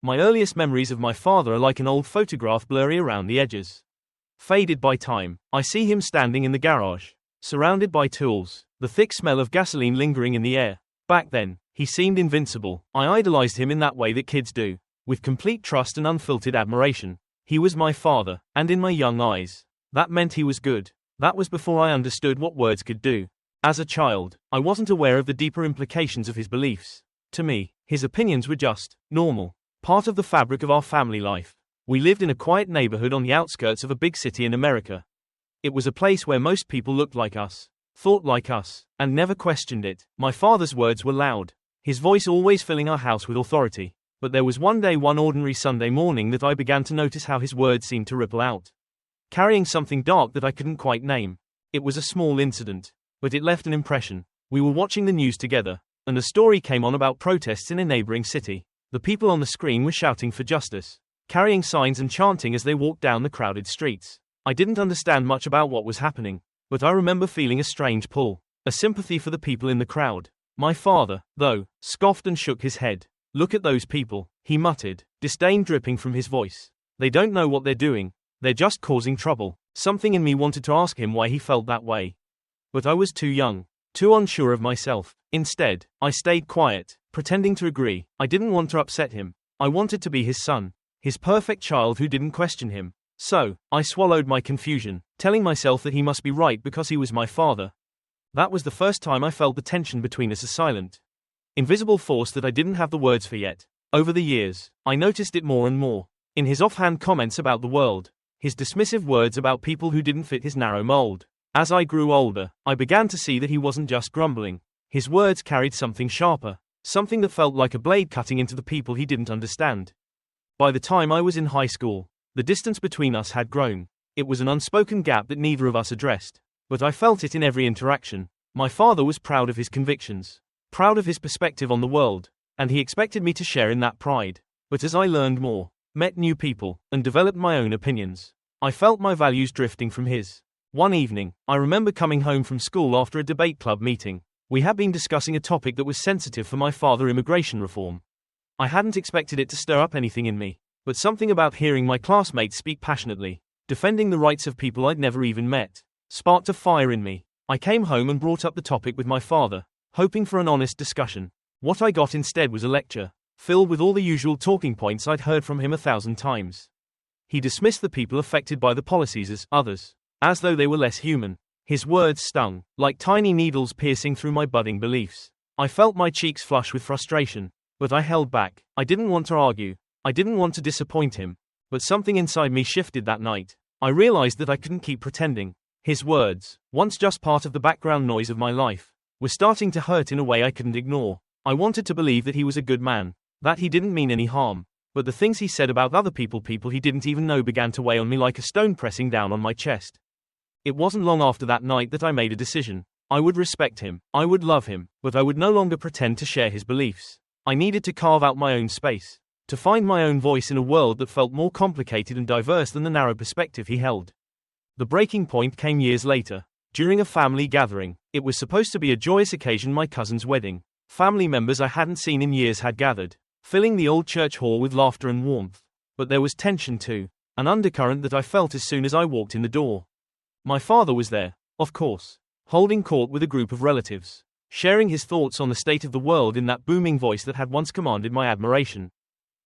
My earliest memories of my father are like an old photograph, blurry around the edges. Faded by time. I see him standing in the garage, surrounded by tools, the thick smell of gasoline lingering in the air. Back then, he seemed invincible. I idolized him in that way that kids do, with complete trust and unfiltered admiration. He was my father, and in my young eyes, that meant he was good. That was before I understood what words could do. As a child, I wasn't aware of the deeper implications of his beliefs. To me, his opinions were just normal, part of the fabric of our family life. We lived in a quiet neighborhood on the outskirts of a big city in America. It was a place where most people looked like us, thought like us, and never questioned it. My father's words were loud, his voice always filling our house with authority. But there was one ordinary Sunday morning that I began to notice how his words seemed to ripple out, carrying something dark that I couldn't quite name. It was a small incident, but it left an impression. We were watching the news together, and a story came on about protests in a neighboring city. The people on the screen were shouting for justice, carrying signs and chanting as they walked down the crowded streets. I didn't understand much about what was happening, but I remember feeling a strange pull, a sympathy for the people in the crowd. My father, though, scoffed and shook his head. "Look at those people," he muttered, disdain dripping from his voice. "They don't know what they're doing. They're just causing trouble." Something in me wanted to ask him why he felt that way. But I was too young, too unsure of myself. Instead, I stayed quiet, pretending to agree. I didn't want to upset him. I wanted to be his son, his perfect child who didn't question him. So, I swallowed my confusion, telling myself that he must be right because he was my father. That was the first time I felt the tension between us a silent, invisible force that I didn't have the words for yet. Over the years, I noticed it more and more. In his offhand comments about the world, his dismissive words about people who didn't fit his narrow mold. As I grew older, I began to see that he wasn't just grumbling. His words carried something sharper, something that felt like a blade cutting into the people he didn't understand. By the time I was in high school, the distance between us had grown. It was an unspoken gap that neither of us addressed, but I felt it in every interaction. My father was proud of his convictions, proud of his perspective on the world, and he expected me to share in that pride. But as I learned more, met new people, and developed my own opinions, I felt my values drifting from his. One evening, I remember coming home from school after a debate club meeting. We had been discussing a topic that was sensitive for my father: immigration reform. I hadn't expected it to stir up anything in me, but something about hearing my classmates speak passionately, defending the rights of people I'd never even met, sparked a fire in me. I came home and brought up the topic with my father, hoping for an honest discussion. What I got instead was a lecture, filled with all the usual talking points I'd heard from him 1,000 times. He dismissed the people affected by the policies as others, as though they were less human. His words stung, like tiny needles piercing through my budding beliefs. I felt my cheeks flush with frustration, but I held back. I didn't want to argue. I didn't want to disappoint him. But something inside me shifted that night. I realized that I couldn't keep pretending. His words, once just part of the background noise of my life, were starting to hurt in a way I couldn't ignore. I wanted to believe that he was a good man, that he didn't mean any harm. But the things he said about other people he didn't even know, began to weigh on me like a stone pressing down on my chest. It wasn't long after that night that I made a decision. I would respect him, I would love him, but I would no longer pretend to share his beliefs. I needed to carve out my own space, to find my own voice in a world that felt more complicated and diverse than the narrow perspective he held. The breaking point came years later, during a family gathering. It was supposed to be a joyous occasion, my cousin's wedding. Family members I hadn't seen in years had gathered, filling the old church hall with laughter and warmth. But there was tension too, an undercurrent that I felt as soon as I walked in the door. My father was there, of course, holding court with a group of relatives, sharing his thoughts on the state of the world in that booming voice that had once commanded my admiration.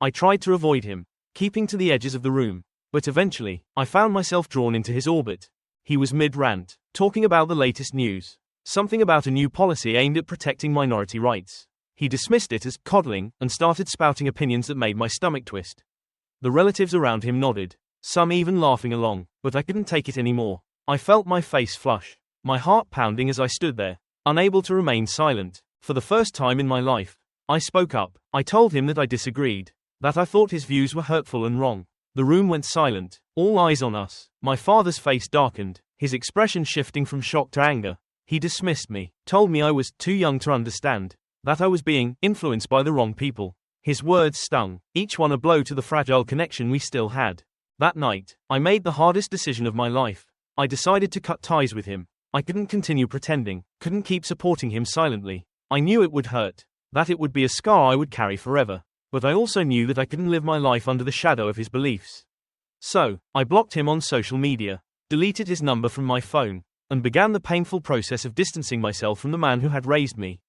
I tried to avoid him, keeping to the edges of the room, but eventually, I found myself drawn into his orbit. He was mid-rant, talking about the latest news, something about a new policy aimed at protecting minority rights. He dismissed it as coddling and started spouting opinions that made my stomach twist. The relatives around him nodded, some even laughing along, but I couldn't take it anymore. I felt my face flush, my heart pounding as I stood there, unable to remain silent. For the first time in my life, I spoke up. I told him that I disagreed, that I thought his views were hurtful and wrong. The room went silent, all eyes on us. My father's face darkened, his expression shifting from shock to anger. He dismissed me, told me I was too young to understand, that I was being influenced by the wrong people. His words stung, each one a blow to the fragile connection we still had. That night, I made the hardest decision of my life. I decided to cut ties with him. I couldn't continue pretending, couldn't keep supporting him silently. I knew it would hurt, that it would be a scar I would carry forever. but I also knew that I couldn't live my life under the shadow of his beliefs. So, I blocked him on social media, deleted his number from my phone, and began the painful process of distancing myself from the man who had raised me.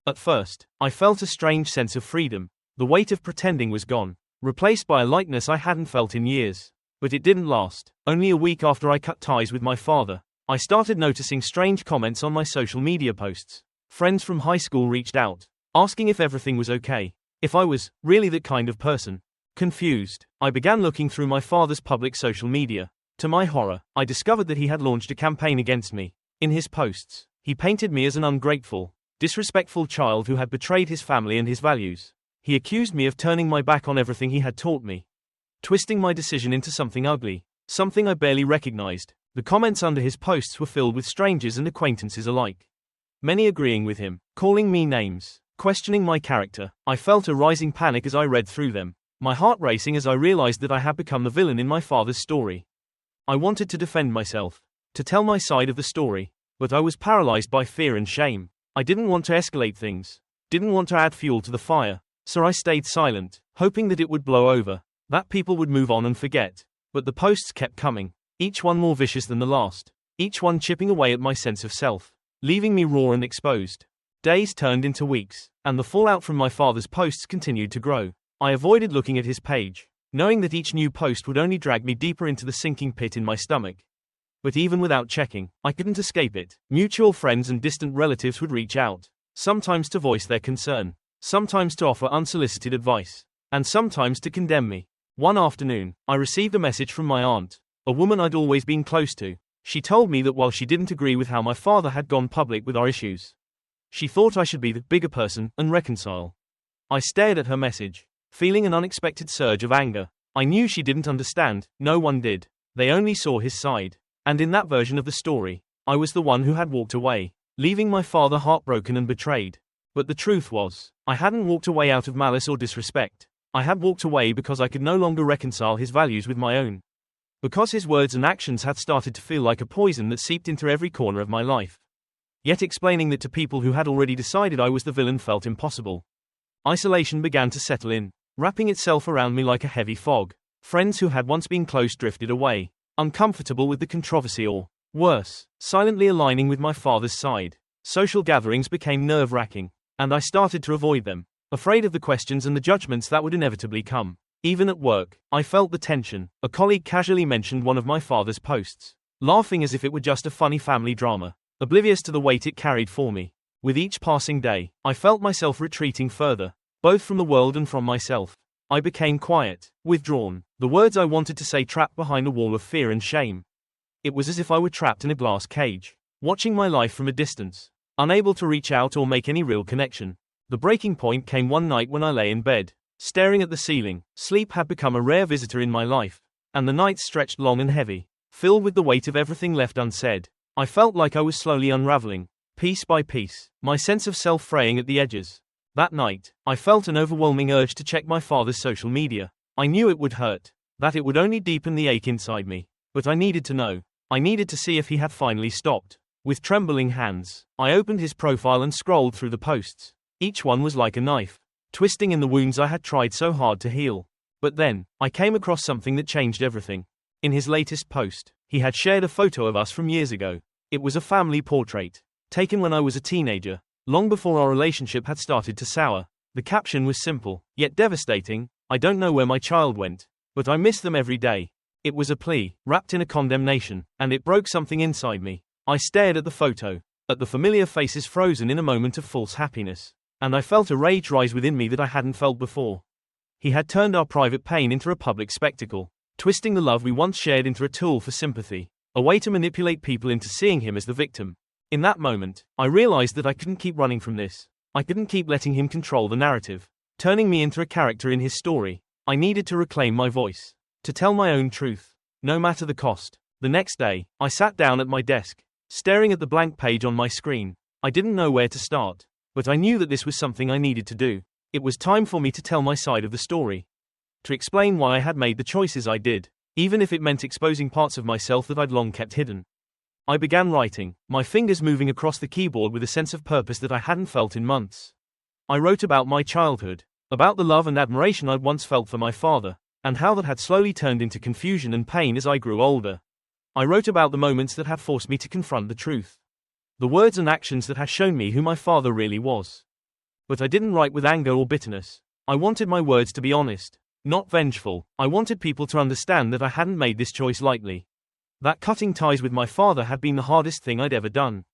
At first, I felt a strange sense of freedom. The weight of pretending was gone, replaced by a lightness I hadn't felt in years. But it didn't last. Only a week after I cut ties with my father, I started noticing strange comments on my social media posts. Friends from high school reached out, asking if everything was okay, if I was really that kind of person. Confused, I began looking through my father's public social media. To my horror, I discovered that he had launched a campaign against me. In his posts, he painted me as an ungrateful, disrespectful child who had betrayed his family and his values. He accused me of turning my back on everything he had taught me, twisting my decision into something ugly, something I barely recognized. The comments under his posts were filled with strangers and acquaintances alike, many agreeing with him, calling me names, questioning my character. I felt a rising panic as I read through them, my heart racing as I realized that I had become the villain in my father's story. I wanted to defend myself, to tell my side of the story, but I was paralyzed by fear and shame. I didn't want to escalate things, didn't want to add fuel to the fire, so I stayed silent, hoping that it would blow over, that people would move on and forget. But the posts kept coming, each one more vicious than the last, each one chipping away at my sense of self, leaving me raw and exposed. Days turned into weeks, and the fallout from my father's posts continued to grow. I avoided looking at his page, knowing that each new post would only drag me deeper into the sinking pit in my stomach. But even without checking, I couldn't escape it. Mutual friends and distant relatives would reach out, sometimes to voice their concern, sometimes to offer unsolicited advice, and sometimes to condemn me. One afternoon, I received a message from my aunt, a woman I'd always been close to. She told me that while she didn't agree with how my father had gone public with our issues, she thought I should be the bigger person and reconcile. I stared at her message, feeling an unexpected surge of anger. I knew she didn't understand, no one did. They only saw his side. And in that version of the story, I was the one who had walked away, leaving my father heartbroken and betrayed. But the truth was, I hadn't walked away out of malice or disrespect. I had walked away because I could no longer reconcile his values with my own. Because his words and actions had started to feel like a poison that seeped into every corner of my life. Yet explaining that to people who had already decided I was the villain felt impossible. Isolation began to settle in, wrapping itself around me like a heavy fog. Friends who had once been close drifted away, uncomfortable with the controversy or, worse, silently aligning with my father's side. Social gatherings became nerve-wracking, and I started to avoid them, afraid of the questions and the judgments that would inevitably come. Even at work, I felt the tension. A colleague casually mentioned one of my father's posts, laughing as if it were just a funny family drama, oblivious to the weight it carried for me. With each passing day, I felt myself retreating further, both from the world and from myself. I became quiet, withdrawn, the words I wanted to say trapped behind a wall of fear and shame. It was as if I were trapped in a glass cage, watching my life from a distance, unable to reach out or make any real connection. The breaking point came one night when I lay in bed, staring at the ceiling. Sleep had become a rare visitor in my life, and the nights stretched long and heavy, filled with the weight of everything left unsaid. I felt like I was slowly unraveling, piece by piece, my sense of self fraying at the edges. That night, I felt an overwhelming urge to check my father's social media. I knew it would hurt, that it would only deepen the ache inside me, but I needed to know. I needed to see if he had finally stopped. With trembling hands, I opened his profile and scrolled through the posts. Each one was like a knife, twisting in the wounds I had tried so hard to heal. But then, I came across something that changed everything. In his latest post, he had shared a photo of us from years ago. It was a family portrait, taken when I was a teenager, long before our relationship had started to sour. The caption was simple, yet devastating: "I don't know where my child went, but I miss them every day." It was a plea, wrapped in a condemnation, and it broke something inside me. I stared at the photo, at the familiar faces frozen in a moment of false happiness, and I felt a rage rise within me that I hadn't felt before. He had turned our private pain into a public spectacle, twisting the love we once shared into a tool for sympathy, a way to manipulate people into seeing him as the victim. In that moment, I realized that I couldn't keep running from this. I couldn't keep letting him control the narrative, turning me into a character in his story. I needed to reclaim my voice, to tell my own truth, no matter the cost. The next day, I sat down at my desk, staring at the blank page on my screen. I didn't know where to start, but I knew that this was something I needed to do. It was time for me to tell my side of the story, to explain why I had made the choices I did, even if it meant exposing parts of myself that I'd long kept hidden. I began writing, my fingers moving across the keyboard with a sense of purpose that I hadn't felt in months. I wrote about my childhood, about the love and admiration I'd once felt for my father, and how that had slowly turned into confusion and pain as I grew older. I wrote about the moments that had forced me to confront the truth. The words and actions that had shown me who my father really was. But I didn't write with anger or bitterness. I wanted my words to be honest, not vengeful. I wanted people to understand that I hadn't made this choice lightly. That cutting ties with my father had been the hardest thing I'd ever done.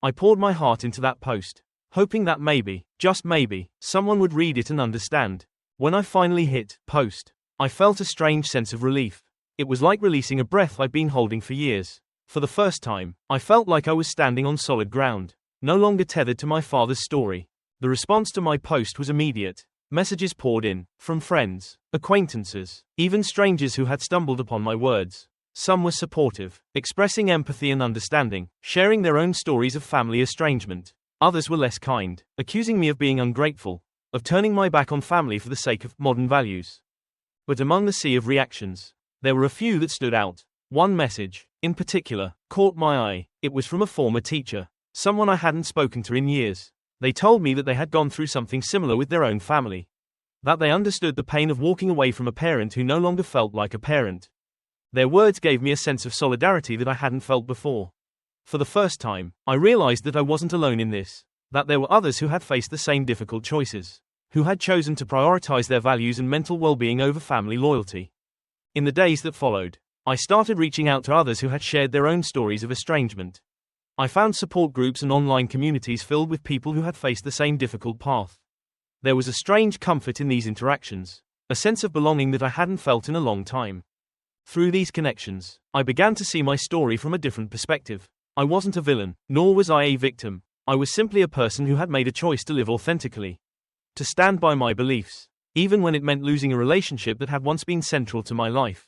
I poured my heart into that post, hoping that maybe, just maybe, someone would read it and understand. When I finally hit post, I felt a strange sense of relief. It was like releasing a breath I'd been holding for years. For the first time, I felt like I was standing on solid ground, no longer tethered to my father's story. The response to my post was immediate. Messages poured in, from friends, acquaintances, even strangers who had stumbled upon my words. Some were supportive, expressing empathy and understanding, sharing their own stories of family estrangement. Others were less kind, accusing me of being ungrateful, of turning my back on family for the sake of modern values. But among the sea of reactions, there were a few that stood out. One message, in particular, caught my eye. It was from a former teacher, someone I hadn't spoken to in years. They told me that they had gone through something similar with their own family. That they understood the pain of walking away from a parent who no longer felt like a parent. Their words gave me a sense of solidarity that I hadn't felt before. For the first time, I realized that I wasn't alone in this, that there were others who had faced the same difficult choices, who had chosen to prioritize their values and mental well-being over family loyalty. In the days that followed, I started reaching out to others who had shared their own stories of estrangement. I found support groups and online communities filled with people who had faced the same difficult path. There was a strange comfort in these interactions, a sense of belonging that I hadn't felt in a long time. Through these connections, I began to see my story from a different perspective. I wasn't a villain, nor was I a victim. I was simply a person who had made a choice to live authentically. To stand by my beliefs, even when it meant losing a relationship that had once been central to my life.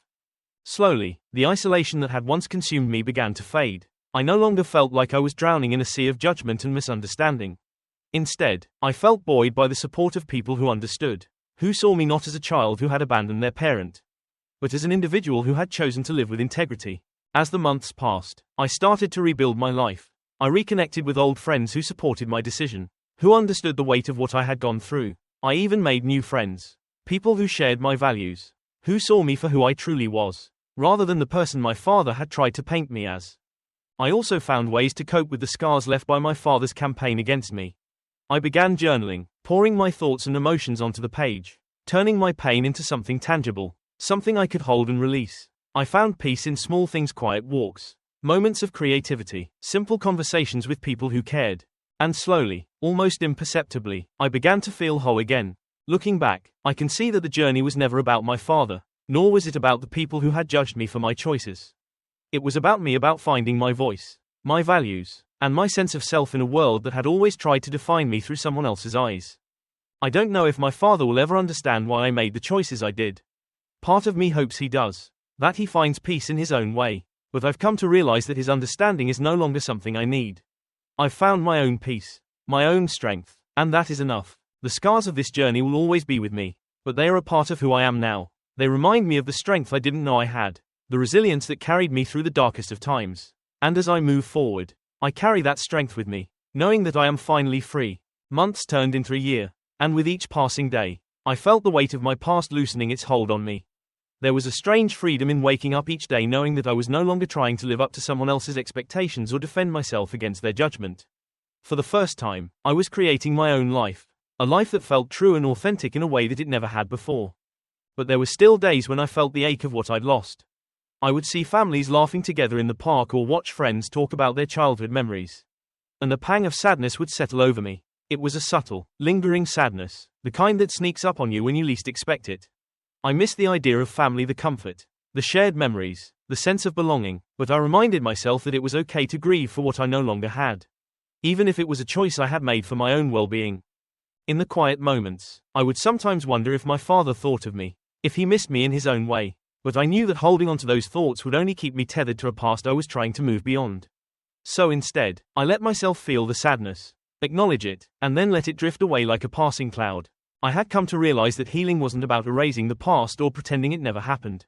Slowly, the isolation that had once consumed me began to fade. I no longer felt like I was drowning in a sea of judgment and misunderstanding. Instead, I felt buoyed by the support of people who understood, who saw me not as a child who had abandoned their parent, but as an individual who had chosen to live with integrity. As the months passed, I started to rebuild my life. I reconnected with old friends who supported my decision, who understood the weight of what I had gone through. I even made new friends, people who shared my values, who saw me for who I truly was, rather than the person my father had tried to paint me as. I also found ways to cope with the scars left by my father's campaign against me. I began journaling, pouring my thoughts and emotions onto the page, turning my pain into something tangible, something I could hold and release. I found peace in small things, quiet walks, moments of creativity, simple conversations with people who cared. And slowly, almost imperceptibly, I began to feel whole again. Looking back, I can see that the journey was never about my father, nor was it about the people who had judged me for my choices. It was about me, about finding my voice, my values, and my sense of self in a world that had always tried to define me through someone else's eyes. I don't know if my father will ever understand why I made the choices I did. Part of me hopes he does, that he finds peace in his own way, but I've come to realize that his understanding is no longer something I need. I've found my own peace, my own strength, and that is enough. The scars of this journey will always be with me, but they are a part of who I am now. They remind me of the strength I didn't know I had, the resilience that carried me through the darkest of times. And as I move forward, I carry that strength with me, knowing that I am finally free. Months turned into a year, and with each passing day, I felt the weight of my past loosening its hold on me. There was a strange freedom in waking up each day knowing that I was no longer trying to live up to someone else's expectations or defend myself against their judgment. For the first time, I was creating my own life, a life that felt true and authentic in a way that it never had before. But there were still days when I felt the ache of what I'd lost. I would see families laughing together in the park or watch friends talk about their childhood memories. And a pang of sadness would settle over me. It was a subtle, lingering sadness, the kind that sneaks up on you when you least expect it. I missed the idea of family, the comfort, the shared memories, the sense of belonging, but I reminded myself that it was okay to grieve for what I no longer had, even if it was a choice I had made for my own well-being. In the quiet moments, I would sometimes wonder if my father thought of me, if he missed me in his own way, but I knew that holding on to those thoughts would only keep me tethered to a past I was trying to move beyond. So instead, I let myself feel the sadness, acknowledge it, and then let it drift away like a passing cloud. I had come to realize that healing wasn't about erasing the past or pretending it never happened.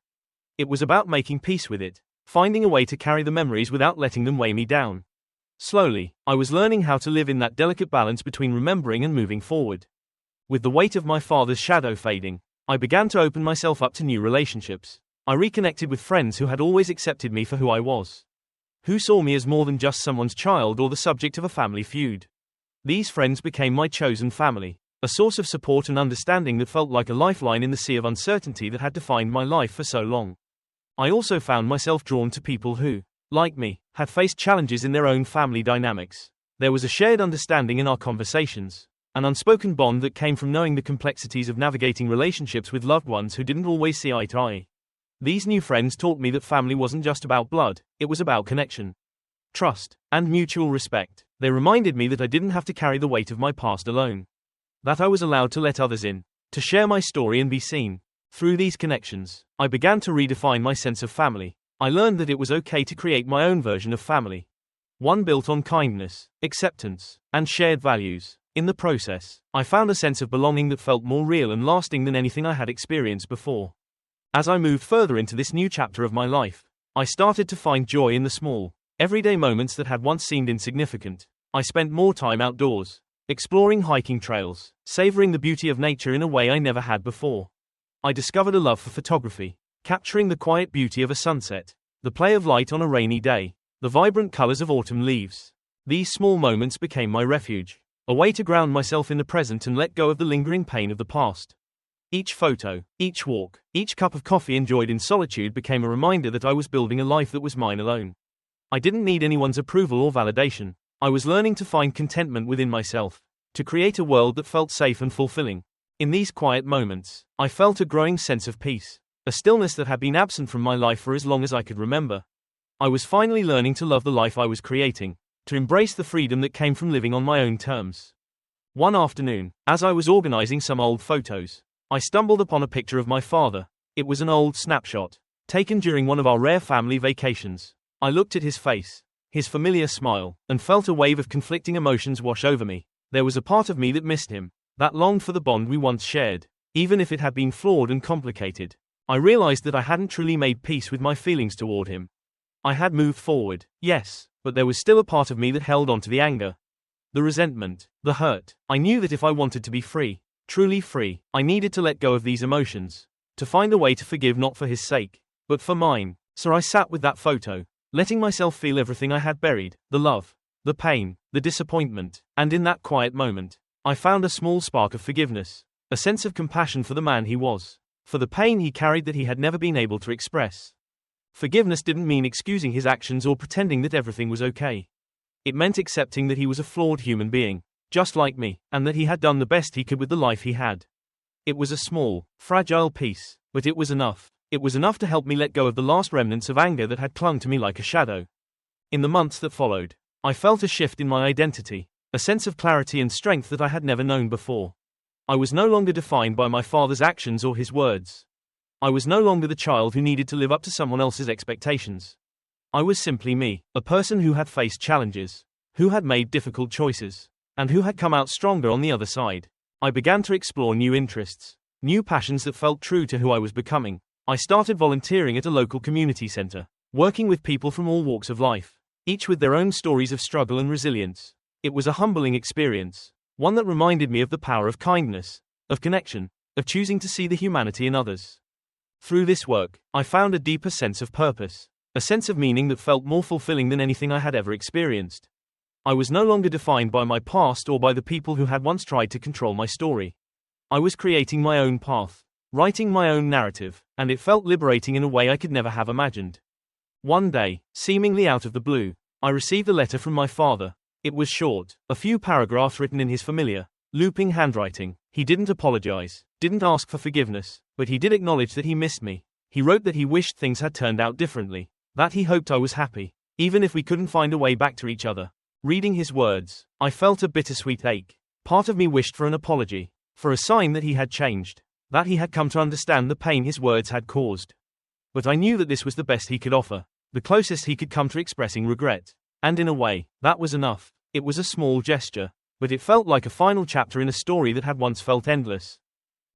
It was about making peace with it, finding a way to carry the memories without letting them weigh me down. Slowly, I was learning how to live in that delicate balance between remembering and moving forward. With the weight of my father's shadow fading, I began to open myself up to new relationships. I reconnected with friends who had always accepted me for who I was, who saw me as more than just someone's child or the subject of a family feud. These friends became my chosen family, a source of support and understanding that felt like a lifeline in the sea of uncertainty that had defined my life for so long. I also found myself drawn to people who, like me, had faced challenges in their own family dynamics. There was a shared understanding in our conversations, an unspoken bond that came from knowing the complexities of navigating relationships with loved ones who didn't always see eye to eye. These new friends taught me that family wasn't just about blood, it was about connection, trust, and mutual respect. They reminded me that I didn't have to carry the weight of my past alone, that I was allowed to let others in, to share my story and be seen. Through these connections, I began to redefine my sense of family. I learned that it was okay to create my own version of family, one built on kindness, acceptance, and shared values. In the process, I found a sense of belonging that felt more real and lasting than anything I had experienced before. As I moved further into this new chapter of my life, I started to find joy in the small, everyday moments that had once seemed insignificant. I spent more time outdoors, exploring hiking trails, savoring the beauty of nature in a way I never had before. I discovered a love for photography, capturing the quiet beauty of a sunset, the play of light on a rainy day, the vibrant colors of autumn leaves. These small moments became my refuge, a way to ground myself in the present and let go of the lingering pain of the past. Each photo, each walk, each cup of coffee enjoyed in solitude became a reminder that I was building a life that was mine alone. I didn't need anyone's approval or validation. I was learning to find contentment within myself, to create a world that felt safe and fulfilling. In these quiet moments, I felt a growing sense of peace, a stillness that had been absent from my life for as long as I could remember. I was finally learning to love the life I was creating, to embrace the freedom that came from living on my own terms. One afternoon, as I was organizing some old photos, I stumbled upon a picture of my father. It was an old snapshot, taken during one of our rare family vacations. I looked at his face, his familiar smile, and felt a wave of conflicting emotions wash over me. There was a part of me that missed him, that longed for the bond we once shared, even if it had been flawed and complicated. I realized that I hadn't truly made peace with my feelings toward him. I had moved forward, yes, but there was still a part of me that held on to the anger, the resentment, the hurt. I knew that if I wanted to be free, truly free, I needed to let go of these emotions, to find a way to forgive not for his sake, but for mine. So I sat with that photo, letting myself feel everything I had buried, the love, the pain, the disappointment, and in that quiet moment, I found a small spark of forgiveness, a sense of compassion for the man he was, for the pain he carried that he had never been able to express. Forgiveness didn't mean excusing his actions or pretending that everything was okay. It meant accepting that he was a flawed human being, just like me, and that he had done the best he could with the life he had. It was a small, fragile piece, but it was enough. It was enough to help me let go of the last remnants of anger that had clung to me like a shadow. In the months that followed, I felt a shift in my identity, a sense of clarity and strength that I had never known before. I was no longer defined by my father's actions or his words. I was no longer the child who needed to live up to someone else's expectations. I was simply me, a person who had faced challenges, who had made difficult choices, and who had come out stronger on the other side. I began to explore new interests, new passions that felt true to who I was becoming. I started volunteering at a local community center, working with people from all walks of life, each with their own stories of struggle and resilience. It was a humbling experience, one that reminded me of the power of kindness, of connection, of choosing to see the humanity in others. Through this work, I found a deeper sense of purpose, a sense of meaning that felt more fulfilling than anything I had ever experienced. I was no longer defined by my past or by the people who had once tried to control my story. I was creating my own path, writing my own narrative, and it felt liberating in a way I could never have imagined. One day, seemingly out of the blue, I received a letter from my father. It was short, a few paragraphs written in his familiar, looping handwriting. He didn't apologize, didn't ask for forgiveness, but he did acknowledge that he missed me. He wrote that he wished things had turned out differently, that he hoped I was happy, even if we couldn't find a way back to each other. Reading his words, I felt a bittersweet ache. Part of me wished for an apology, for a sign that he had changed, that he had come to understand the pain his words had caused. But I knew that this was the best he could offer, the closest he could come to expressing regret. And in a way, that was enough. It was a small gesture, but it felt like a final chapter in a story that had once felt endless.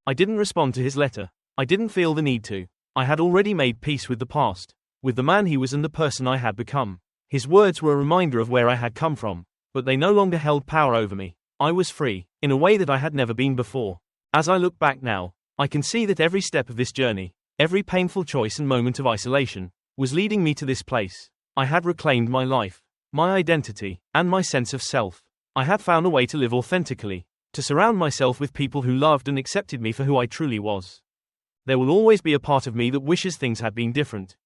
I didn't respond to his letter. I didn't feel the need to. I had already made peace with the past, with the man he was and the person I had become. His words were a reminder of where I had come from, but they no longer held power over me. I was free, in a way that I had never been before. As I look back now, I can see that every step of this journey, every painful choice and moment of isolation, was leading me to this place. I had reclaimed my life, my identity, and my sense of self. I had found a way to live authentically, to surround myself with people who loved and accepted me for who I truly was. There will always be a part of me that wishes things had been different.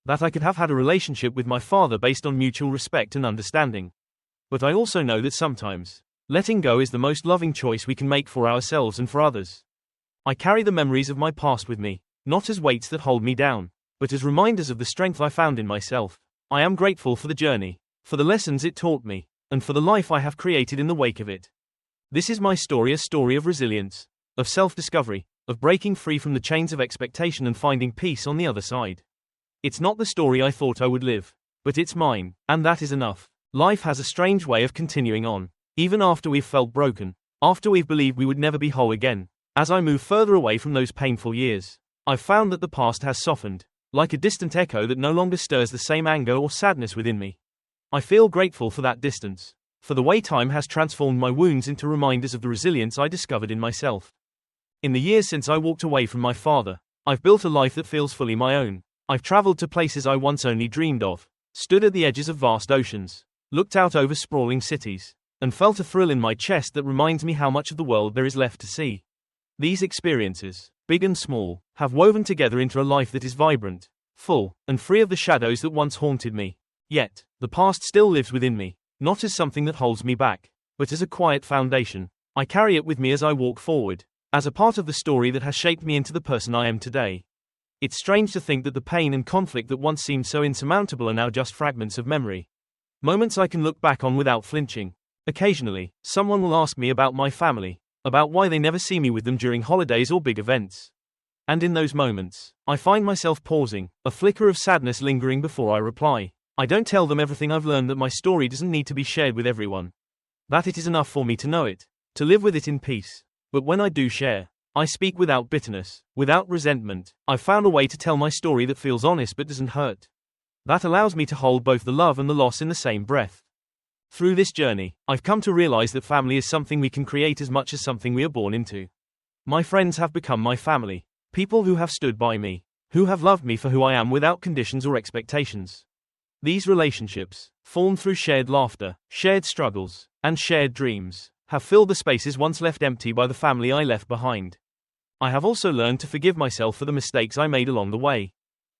That I could have had a relationship with my father based on mutual respect and understanding. But I also know that sometimes, letting go is the most loving choice we can make for ourselves and for others. I carry the memories of my past with me, not as weights that hold me down, but as reminders of the strength I found in myself. I am grateful for the journey, for the lessons it taught me, and for the life I have created in the wake of it. This is my story, a story of resilience, of self-discovery, of breaking free from the chains of expectation and finding peace on the other side. It's not the story I thought I would live, but it's mine, and that is enough. Life has a strange way of continuing on, even after we've felt broken, after we've believed we would never be whole again. As I move further away from those painful years, I've found that the past has softened, like a distant echo that no longer stirs the same anger or sadness within me. I feel grateful for that distance, for the way time has transformed my wounds into reminders of the resilience I discovered in myself. In the years since I walked away from my father, I've built a life that feels fully my own. I've traveled to places I once only dreamed of, stood at the edges of vast oceans, looked out over sprawling cities, and felt a thrill in my chest that reminds me how much of the world there is left to see. These experiences, big and small, have woven together into a life that is vibrant, full, and free of the shadows that once haunted me. Yet, the past still lives within me, not as something that holds me back, but as a quiet foundation. I carry it with me as I walk forward, as a part of the story that has shaped me into the person I am today. It's strange to think that the pain and conflict that once seemed so insurmountable are now just fragments of memory. Moments I can look back on without flinching. Occasionally, someone will ask me about my family, about why they never see me with them during holidays or big events. And in those moments, I find myself pausing, a flicker of sadness lingering before I reply. I don't tell them everything I've learned, that my story doesn't need to be shared with everyone. That it is enough for me to know it, to live with it in peace. But when I do share, I speak without bitterness, without resentment. I've found a way to tell my story that feels honest but doesn't hurt. That allows me to hold both the love and the loss in the same breath. Through this journey, I've come to realize that family is something we can create as much as something we are born into. My friends have become my family, people who have stood by me, who have loved me for who I am without conditions or expectations. These relationships, formed through shared laughter, shared struggles, and shared dreams, have filled the spaces once left empty by the family I left behind. I have also learned to forgive myself for the mistakes I made along the way.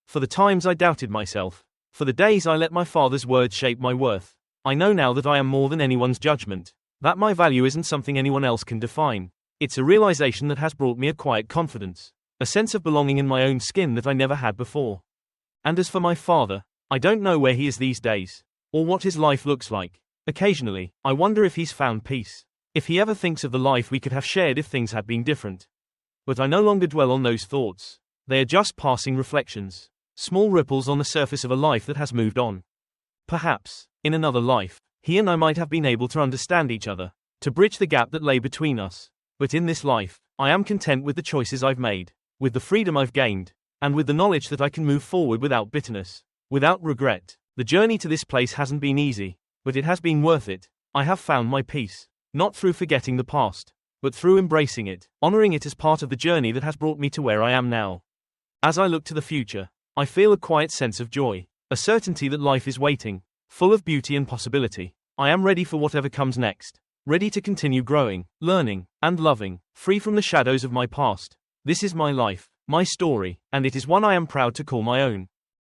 For the times I doubted myself. For the days I let my father's words shape my worth. I know now that I am more than anyone's judgment. That my value isn't something anyone else can define. It's a realization that has brought me a quiet confidence, a sense of belonging in my own skin that I never had before. And as for my father, I don't know where he is these days, or what his life looks like. Occasionally, I wonder if he's found peace, if he ever thinks of the life we could have shared if things had been different. But I no longer dwell on those thoughts. They are just passing reflections, small ripples on the surface of a life that has moved on. Perhaps, in another life, he and I might have been able to understand each other, to bridge the gap that lay between us. But in this life, I am content with the choices I've made, with the freedom I've gained, and with the knowledge that I can move forward without bitterness, without regret. The journey to this place hasn't been easy, but it has been worth it. I have found my peace, not through forgetting the past, but through embracing it, honoring it as part of the journey that has brought me to where I am now. As I look to the future, I feel a quiet sense of joy, a certainty that life is waiting, full of beauty and possibility. I am ready for whatever comes next, ready to continue growing, learning, and loving, free from the shadows of my past. This is my life, my story, and it is one I am proud to call my own.